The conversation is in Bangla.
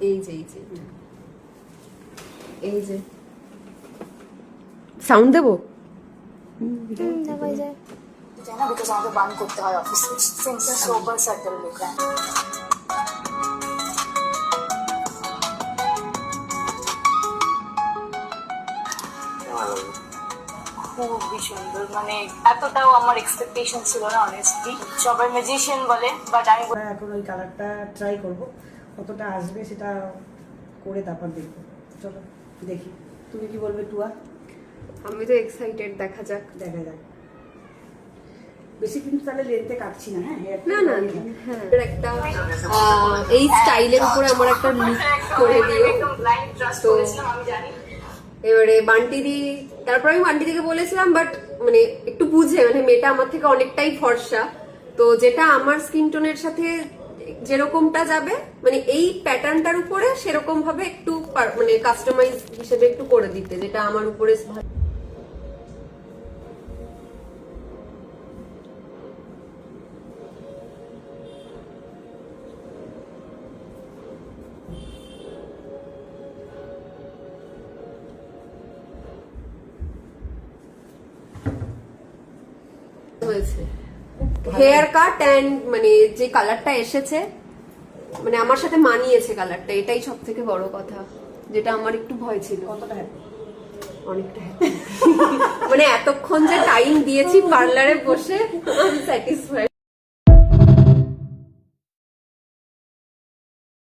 এই যে এই যে সাউন্ড দেবো দেখাই যায় না, বিকজ আমাকে বান করতে হয় অফিসে। সিম্পল সোবার সাটল লুক। খুবই সুন্দর, মানে এতটাও আমার এক্সপেকটেশন ছিল না অনেস্টলি। সবাই ম্যাজিশিয়ান বলে, বাট আমি এখন ওই কালারটা ট্রাই করব, কতটা আসবে সেটা করে তারপর দেখবো। চলো দেখি, তুমি কি বলবে টুয়া? আমি তো এক্সাইটেড, দেখা যাক। দেখা যাক, বেশি কিন্তু তাহলে লেন্থে কাটছি না। হ্যাঁ না না হ্যাঁ, একটা এই স্টাইলের উপরে আমার একটা লুক করে দিও। তো আমি জানি এবারে বান্টিদি, তারপর আমি বান্টিদিকে বলেছিলাম, বাট মানে একটু বুঝে, মানে মেয়েটা আমার থেকে অনেকটাই ফর্সা, তো যেটা আমার স্কিন টোনের সাথে যেরকমটা যাবে, মানে এই প্যাটার্নটার উপরে সেরকম ভাবে একটু মানে কাস্টমাইজ হিসেবে একটু করে দিতে, যেটা আমার উপরে হয়েছে। হেয়ার কাট অ্যান্ড মানে যে কালারটা এসেছে, মানে আমার সাথে মানিয়েছে কালারটা, এটাই সব থেকে বড় কথা, যেটা আমার একটু ভয় ছিল। কতটা হ্যাপি? অনেকটা হ্যাপি। মানে এতক্ষণ যে টাইম দিয়েছি পার্লারে বসে, আমি স্যাটিসফাইড।